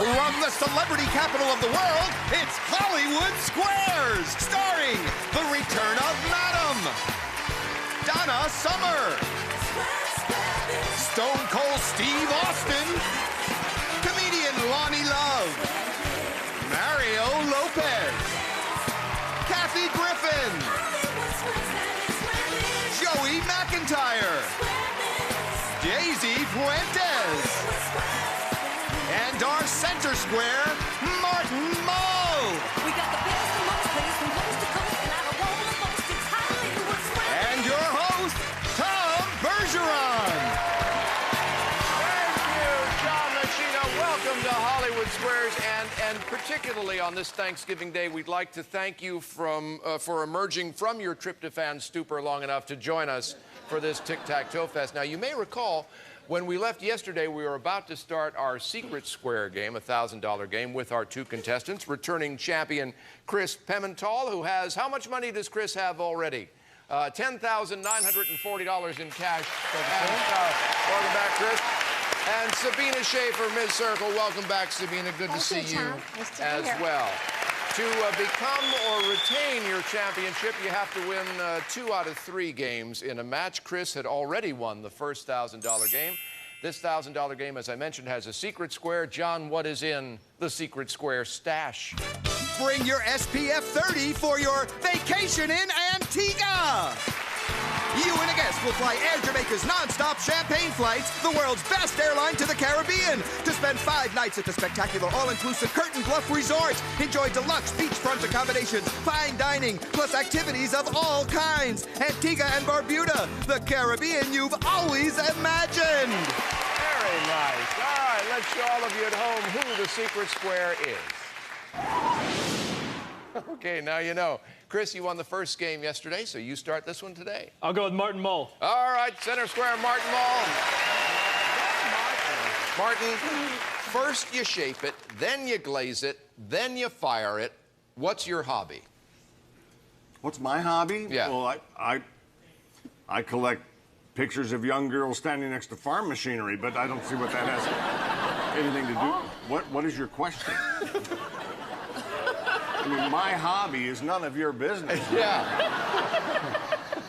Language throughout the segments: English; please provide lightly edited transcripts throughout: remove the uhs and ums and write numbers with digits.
From the celebrity capital of the world, it's Hollywood Squares, starring the return of Madam Donna Summer, Stone Cold Steve Austin, comedian Loni Love, Mario Lopez, Kathy Griffin, Joey McIntyre, Daisy Fuentes, and our center square, Martin Mull. We got the best and most players from coast to coast, and I don't want the most. It's Hollywood Squares. And your host, Tom Bergeron. Thank you, John Machino. Welcome to Hollywood Squares, and particularly on this Thanksgiving Day, we'd like to thank you for emerging from your tryptophan stupor long enough to join us for this Tic-Tac-Toe Fest. Now, you may recall, when we left yesterday, we were about to start our Secret Square game, a $1,000 game, with our two contestants, returning champion Chris Pimental, who has, how much money does Chris have already? $10,940 in cash. Welcome back, Chris. And Sabina Schaefer, Ms. Circle. Welcome back, Sabina. Good to see you as well. To become or retain your championship, you have to win 2 out of 3 games in a match. Chris had already won the first $1,000 game. This $1,000 game, as I mentioned, has a secret square. John, what is in the secret square stash? Bring your SPF 30 for your vacation in Antigua. You and a guest will fly Air Jamaica's non-stop champagne flights, the world's best airline to the Caribbean, to spend 5 nights at the spectacular all-inclusive Curtain Bluff Resort. Enjoy deluxe beachfront accommodations, fine dining, plus activities of all kinds. Antigua and Barbuda, the Caribbean you've always imagined. Very nice. All right, let's show all of you at home who the secret square is. Okay, now you know. Chris, you won the first game yesterday, so you start this one today. I'll go with Martin Mull. All right, center square, Martin Mull. Martin, first you shape it, then you glaze it, then you fire it. What's your hobby? What's my hobby? Yeah. Well, I collect pictures of young girls standing next to farm machinery, but I don't see what that has anything to do. What is your question? I mean, my hobby is none of your business. Yeah.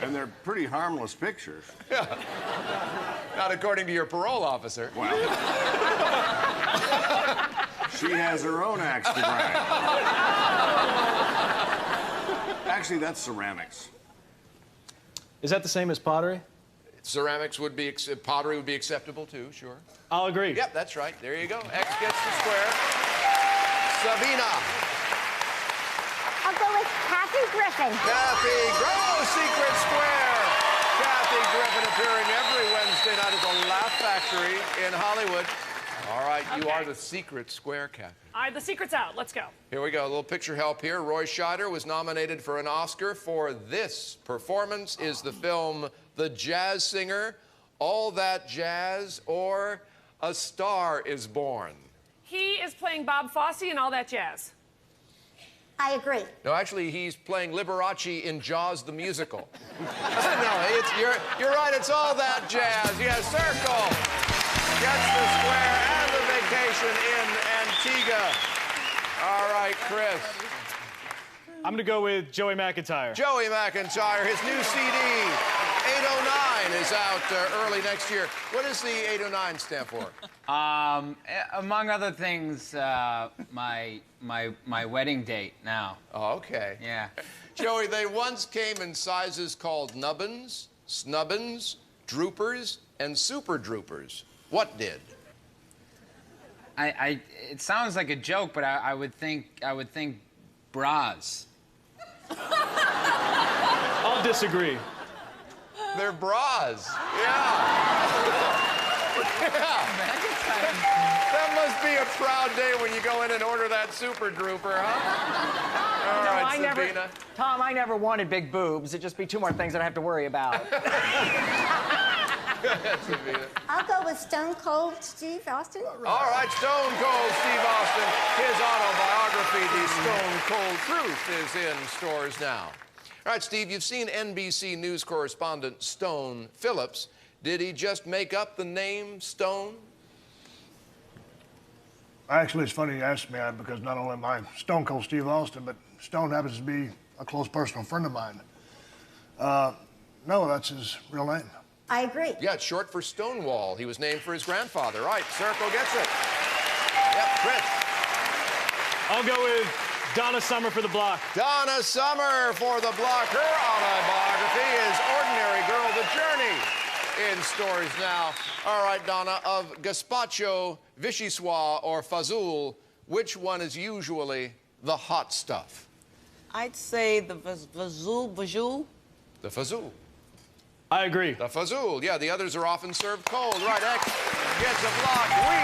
And they're pretty harmless pictures. Yeah. Not according to your parole officer. Well, she has her own axe to grind. Actually, that's ceramics. Is that the same as pottery? Ceramics would be, pottery would be acceptable too, sure. I'll agree. Yep, that's right. There you go. X gets the square. Sabina. I'll go with Kathy Griffin. Kathy, secret square. Kathy Griffin appearing every Wednesday night at the Laugh Factory in Hollywood. All right, you are the secret square, Kathy. All right, the secret's out. Let's go. Here we go. A little picture help here. Roy Scheider was nominated for an Oscar for this performance. Is the film The Jazz Singer, All That Jazz, or A Star Is Born? He is playing Bob Fosse and all that jazz. I agree. No, actually, he's playing Liberace in Jaws the musical. No, you're right. It's all that jazz. Yes, Circle gets the square and the vacation in Antigua. All right, Chris. I'm going to go with Joey McIntyre. Joey McIntyre, his new CD, 809, is out early next year. What does the 809 stand for? Among other things, my wedding date now. Oh, okay. Yeah. Joey, they once came in sizes called nubbins, snubbins, droopers, and super droopers. What did? It sounds like a joke, but I would think bras. I'll disagree. They're bras. Yeah. That must be a proud day when you go in and order that super drooper, huh? All right, Sabina. Tom, I never wanted big boobs. It'd just be 2 more things I'd have to worry about. Sabina. I'll go with Stone Cold Steve Austin. All right, Stone Cold Steve Austin. His autobiography, The Stone Cold Truth, is in stores now. All right, Steve, you've seen NBC News correspondent Stone Phillips. Did he just make up the name Stone? Actually, it's funny you asked me that because not only am I Stone Cold Steve Austin, but Stone happens to be a close personal friend of mine. No, that's his real name. I agree. Yeah, it's short for Stonewall. He was named for his grandfather. Right, Circle gets it. Yep, Chris. I'll go with Donna Summer for the block. Donna Summer for the block. Her autobiography is Ordinary Girl, The Journey. In stores now. All right, Donna, of gazpacho, vichyssoise, or fazool, which one is usually the hot stuff? I'd say the fazool. The fazool. I agree. The fazool. Yeah, the others are often served cold. Right, X gets a block. We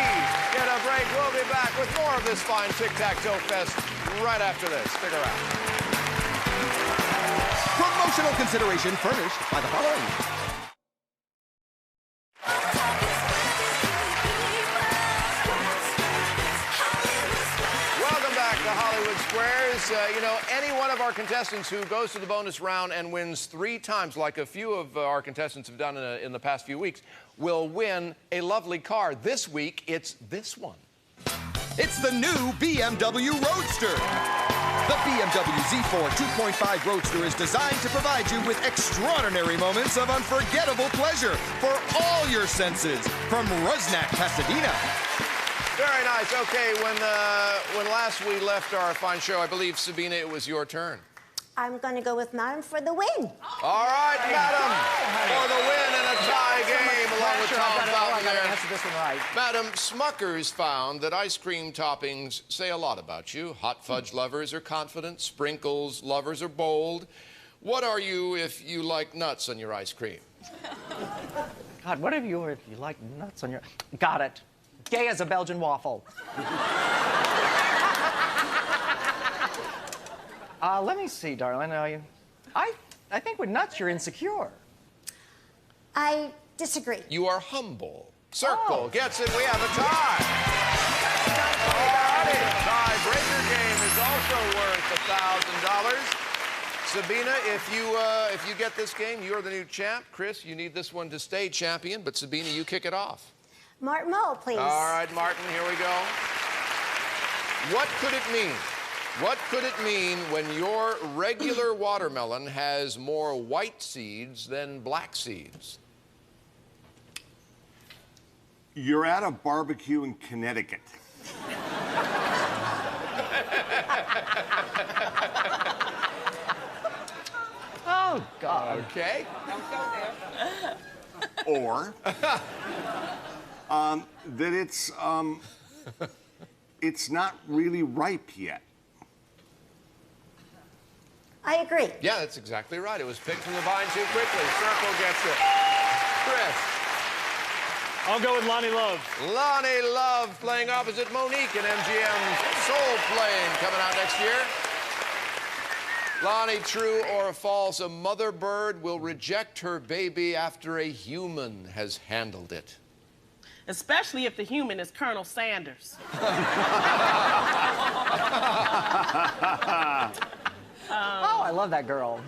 get a break. We'll be back with more of this fine tic-tac-toe fest right after this. Stick around. Promotional consideration furnished by the following. Welcome back to Hollywood Squares. You know, any one of our contestants who goes to the bonus round and wins 3 times, like a few of our contestants have done in the past few weeks, will win a lovely car. This week, it's this one. It's the new BMW Roadster. The BMW Z4 2.5 Roadster is designed to provide you with extraordinary moments of unforgettable pleasure for all your senses from Rusnak, Pasadena. Very nice. Okay, when last we left our fine show, I believe, Sabina, it was your turn. I'm going to go with Madam for the win. All right, Madam, for the win in a tie game along with Tom Fountain there. Answer this one right. Madam, Smucker's found that ice cream toppings say a lot about you. Hot fudge lovers are confident. Sprinkles lovers are bold. What are you if you like nuts on your ice cream? God, what if you like nuts on your... Got it. Gay as a Belgian waffle. Let me see, darling. I think with nuts you're insecure. I disagree. You are humble. Circle gets it. We have a tie. All righty. Tiebreaker game is also worth $1,000. Sabina, if you get this game, you're the new champ. Chris, you need this one to stay champion, but Sabina, you kick it off. Martin Mull, please. All right, Martin, here we go. What could it mean? What could it mean when your regular watermelon has more white seeds than black seeds? You're at a barbecue in Connecticut. Oh, God. Okay. Don't go there. Or that it's not really ripe yet. I agree. Yeah, that's exactly right. It was picked from the vine too quickly. Circle gets it. Chris. I'll go with Loni Love. Loni Love playing opposite Monique in MGM's Soul Plane coming out next year. Loni, true or false, a mother bird will reject her baby after a human has handled it. Especially if the human is Colonel Sanders. Oh, I love that girl.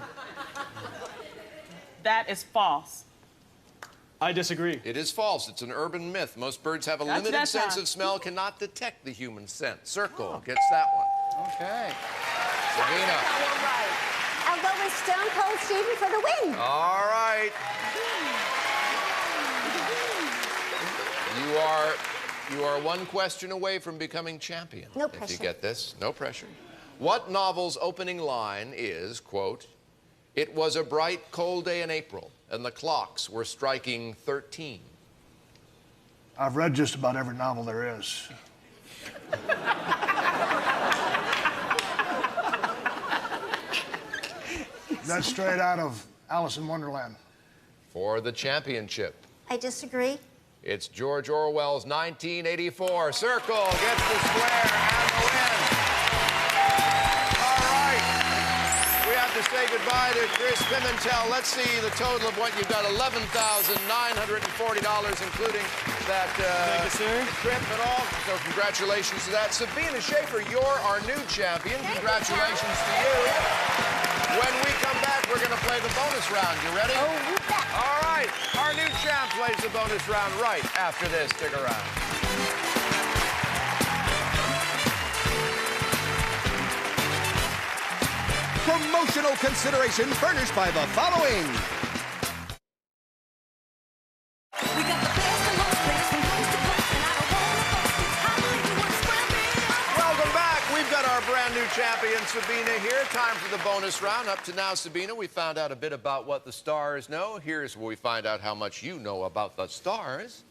That is false. I disagree. It is false. It's an urban myth. Most birds have a limited that's sense a- of smell, cannot detect the human scent. Circle gets that one. Okay. Sabina. I'll go with Stone Cold Stevie for the win. All right. You are one question away from becoming champion. No If you pressure. get this, no pressure. What novel's opening line is, quote, "It was a bright, cold day in April, and the clocks were striking 13." I've read just about every novel there is. That's straight out of Alice in Wonderland. For the championship, I disagree. it's George Orwell's 1984. Circle gets the square and the win. All right. We have to say goodbye to Chris Pimentel. Let's see the total of what you've got. $11,940, including that Thank you, sir. trip and all. So congratulations to that. Sabina Schaefer, you're our new champion. Congratulations to you. When we come back, we're going to play the bonus round. You ready? Oh, you bet. All right. Our new champ plays the bonus round right after this. Stick around. Promotional consideration furnished by the following. We got the best and most players from coast to coast, and I don't wanna boast. It's Hollywood Square. Welcome back. We've got our brand new champion, Sabina, here. Time for the bonus round. Up to now, Sabina, we found out a bit about what the stars know. Here's where we find out how much you know about the stars.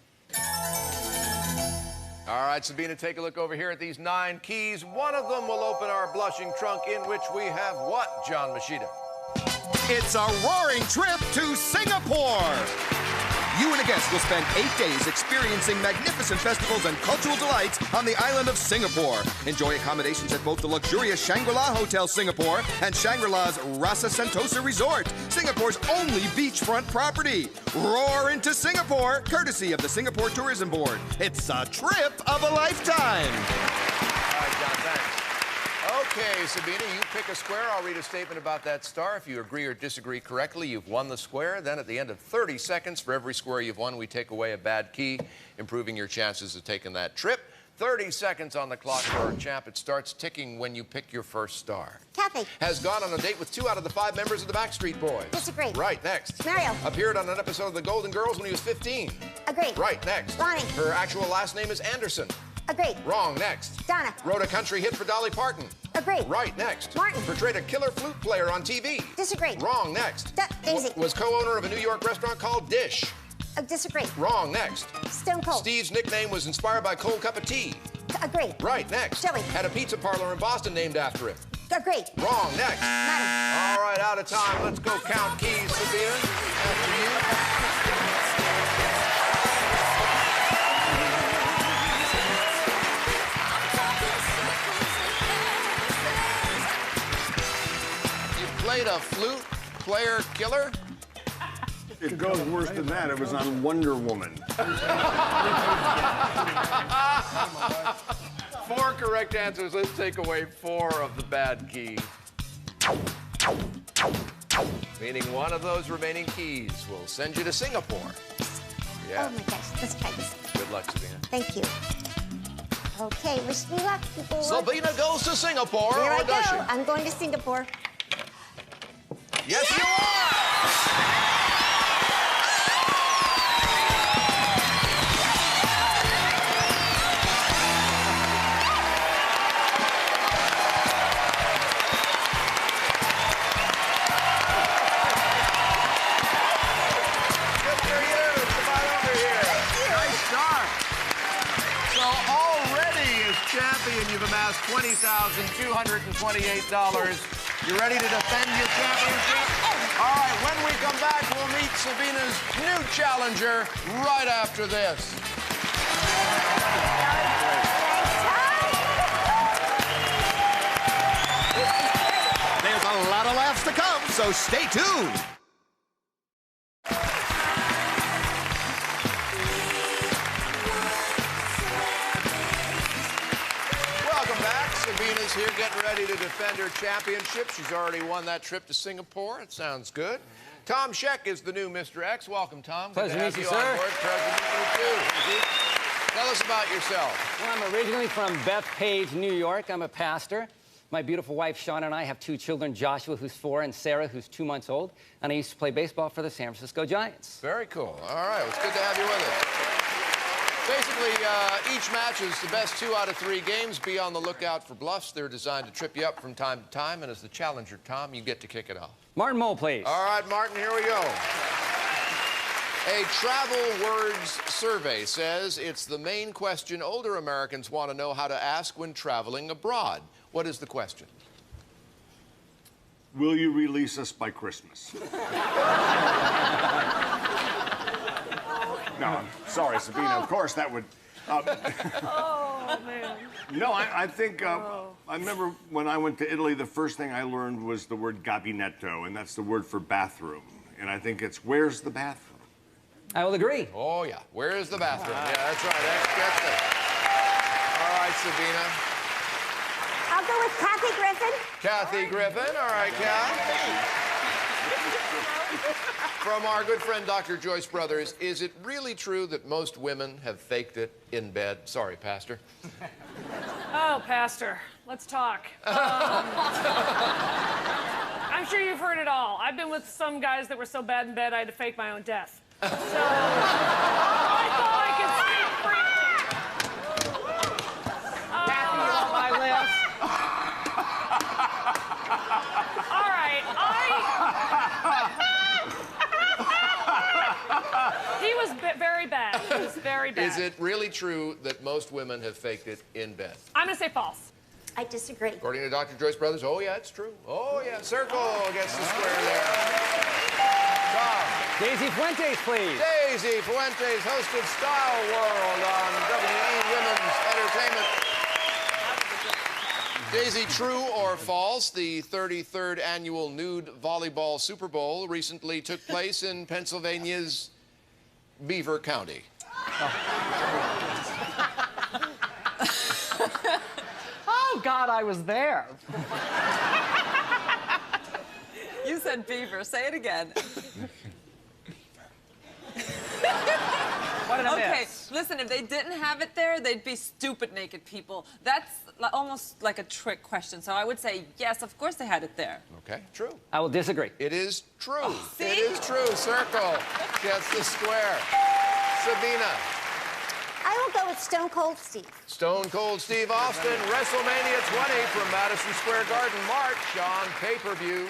All right, Sabina, take a look over here at these 9 keys. One of them will open our blushing trunk, in which we have what, John Machida? It's a roaring trip to Singapore. You and a guest will spend 8 days experiencing magnificent festivals and cultural delights on the island of Singapore. Enjoy accommodations at both the luxurious Shangri-La Hotel Singapore and Shangri-La's Rasa Sentosa Resort, Singapore's only beachfront property. Roar into Singapore, courtesy of the Singapore Tourism Board. It's a trip of a lifetime. All right, John, thanks. Okay, Sabina, you pick a square. I'll read a statement about that star. If you agree or disagree correctly, you've won the square. Then at the end of 30 seconds, for every square you've won, we take away a bad key, improving your chances of taking that trip. 30 seconds on the clock for our champ. It starts ticking when you pick your first star. Kathy. Has gone on a date with 2 out of the 5 members of the Backstreet Boys. Disagree. Right, next. Mario. Appeared on an episode of The Golden Girls when he was 15. Agree. Right, next. Loni. Her actual last name is Anderson. Agree. Wrong, next. Donna. Wrote a country hit for Dolly Parton. Agree. Right, next. Martin. Portrayed a killer flute player on TV. Disagree. Wrong, next. Easy. Was co-owner of a New York restaurant called Dish. Disagree. Wrong, next. Stone Cold. Steve's nickname was inspired by Cold Cup of Tea. Agree. Right, next. Silly. Had a pizza parlor in Boston named after him. Agree. Wrong, next. Madam. All right, out of time. Let's go count keys, Sabina. After you. Played a flute player killer? It goes worse than that. It was on Wonder Woman. 4 correct answers. Let's take away 4 of the bad keys. Meaning one of those remaining keys will send you to Singapore. Yeah. Oh my gosh, let's try this. Good luck, Sabina. Thank you. Okay, wish me luck, people. Sabina goes to Singapore, Here I or does she? go. I'm going to Singapore. Yes, you are! Good for you. Come on over here. Nice start. So already as champion, you've amassed $20,228. You ready to defend your championship? All right, when we come back, we'll meet Sabina's new challenger right after this. There's a lot of laughs to come, so stay tuned. Welcome back. Sabina's here getting ready to defend her championship. She's already won that trip to Singapore. It sounds good. Tom Scheck is the new Mr. X. Welcome, Tom. Good Pleasure to to have meet you you, on sir. board. Pleasure to meet you, too. Tell us about yourself. Well, I'm originally from Bethpage, New York. I'm a pastor. My beautiful wife, Shawn, and I have 2 children, Joshua, who's 4, and Sarah, who's 2 months old. And I used to play baseball for the San Francisco Giants. Very cool. All right. Well, it's good to have you with us. Basically, each match is the best 2 out of 3 games. Be on the lookout for bluffs. They're designed to trip you up from time to time. And as the challenger, Tom, you get to kick it off. Martin Mull, please. All right, Martin, here we go. A travel words survey says it's the main question older Americans want to know how to ask when traveling abroad. What is the question? Will you release us by Christmas? No, I'm sorry, Sabina. Of course, that would... Oh, man. No, I think... I remember when I went to Italy, the first thing I learned was the word gabinetto, and that's the word for bathroom. And I think it's, where's the bathroom? I will agree. Oh, yeah. Where is the bathroom? Yeah, that's right. That's it. All right, Sabina. I'll go with Kathy Griffin. Kathy Griffin. All right, Kath. From our good friend, Dr. Joyce Brothers, is it really true that most women have faked it in bed? Sorry, Pastor. Oh, Pastor, let's talk. I'm sure you've heard it all. I've been with some guys that were so bad in bed I had to fake my own death. So I thought I could speak freely. Kathy, you're on my list. All right, he was very bad. He was very bad. Is it really true that most women have faked it in bed? I'm gonna say false. I disagree. According to Dr. Joyce Brothers, oh yeah, it's true. Oh yeah, circle gets the square there. Tom. Daisy Fuentes, please. Daisy Fuentes hosted Style World on WE Women's Entertainment. Daisy, true or false, the 33rd annual nude volleyball Super Bowl recently took place in Pennsylvania's Beaver County. Oh, God, I was there. You said beaver. Say it again. What did I Okay, miss? listen, if they didn't have it there, they'd be stupid naked people. That's almost like a trick question. So I would say, yes, of course they had it there. Okay, true. I will disagree. It is true. See? It is true. Circle gets the square. Sabina. I will go with Stone Cold Steve. Stone Cold Steve Austin, WrestleMania 20 from Madison Square Garden, March on pay-per-view.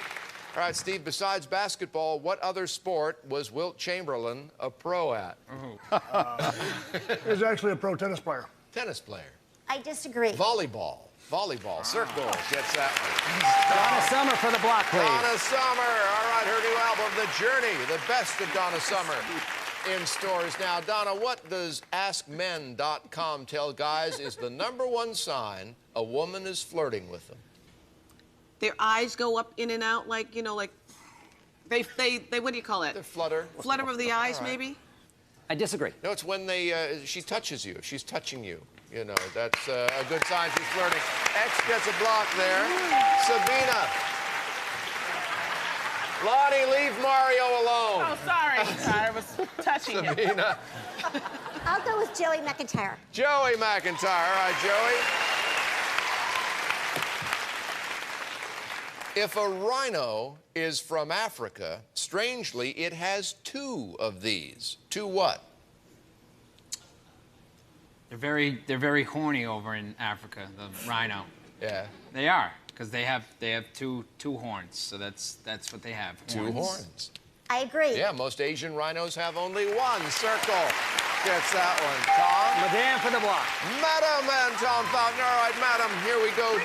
All right, Steve, besides basketball, what other sport was Wilt Chamberlain a pro at? He was actually a pro tennis player. Tennis player. I disagree. Volleyball. Volleyball. Circle gets that one. Donna Summer for the block, please. Donna Summer. All right, her new album, The Journey, the best of Donna Summer. In stores now. Donna, what does AskMen.com tell guys is the #1 sign a woman is flirting with them? Their eyes go up in and out like, you know, like they what do you call it? The flutter. Flutter of the eyes, All right. maybe? I disagree. No, it's when she touches you. If she's touching you, you know, that's a good sign she's flirting. X gets a block there. Sabina. Loni, leave Mario alone. Oh, sorry. I was touching him. Sabina. I'll go with Joey McIntyre. Joey McIntyre. All right, Joey. If a rhino is from Africa, strangely, it has 2 of these. 2 what? They're very horny over in Africa, the rhino. Yeah. They are, because they have two horns, so that's what they have. 2 horns. I agree. Yeah, most Asian rhinos have only 1. Circle gets that one. Tom? Madame for the block. Madam and Tom Fountain. All right, Madam, here we go.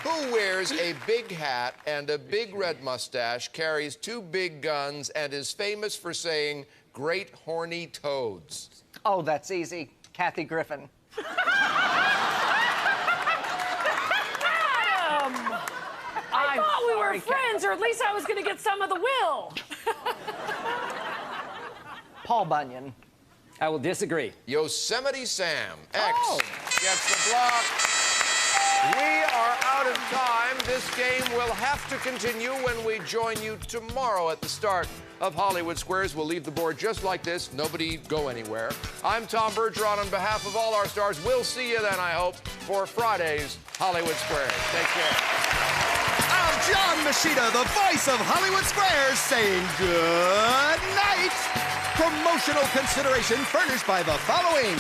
Who wears a big hat and a big red mustache, carries 2 big guns, and is famous for saying, "Great horny toads"? Oh, that's easy. Kathy Griffin. I thought we were friends, or at least I was going to get some of the will. Paul Bunyan. I will disagree. Yosemite Sam, X, gets the block. We are out of time. This game will have to continue when we join you tomorrow at the start of Hollywood Squares. We'll leave the board just like this. Nobody go anywhere. I'm Tom Bergeron on behalf of all our stars. We'll see you then, I hope, for Friday's Hollywood Squares. Take care. I'm John Machida, the voice of Hollywood Squares, saying good night. Promotional consideration furnished by the following.